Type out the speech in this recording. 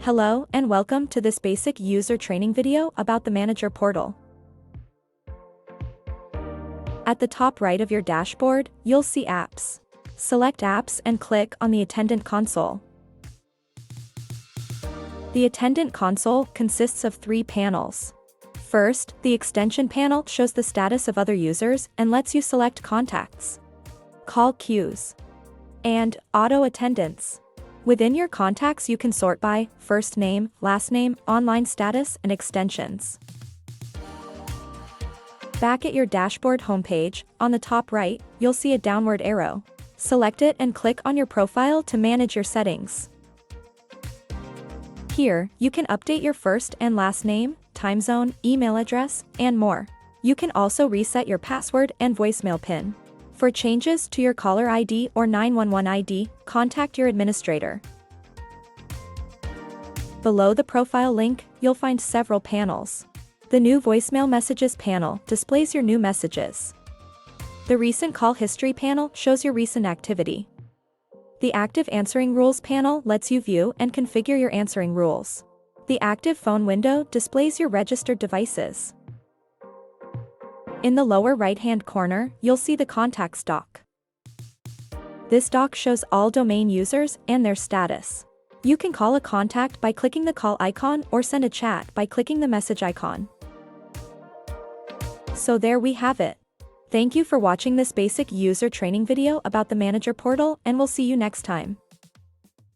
Hello and welcome to this basic user training video about the Manager portal. At the top right of your dashboard, you'll see Apps. Select Apps and click on the Attendant console. The Attendant console consists of three panels. First, the Extension panel shows the status of other users and lets you select contacts, call queues, and auto attendance. Within your contacts you can sort by first name, last name, online status, and extensions. Back at your dashboard homepage, on the top right, you'll see a downward arrow. Select it and click on your profile to manage your settings. Here, you can update your first and last name, time zone, email address, and more. You can also reset your password and voicemail PIN. For changes to your caller ID or 911 ID, contact your administrator. Below the profile link, you'll find several panels. The New Voicemail Messages panel displays your new messages. The Recent Call History panel shows your recent activity. The Active Answering Rules panel lets you view and configure your answering rules. The Active Phone window displays your registered devices. In the lower right-hand corner, you'll see the Contacts dock. This dock shows all domain users and their status. You can call a contact by clicking the call icon or send a chat by clicking the message icon. So there we have it. Thank you for watching this basic user training video about the Manager portal, and we'll see you next time.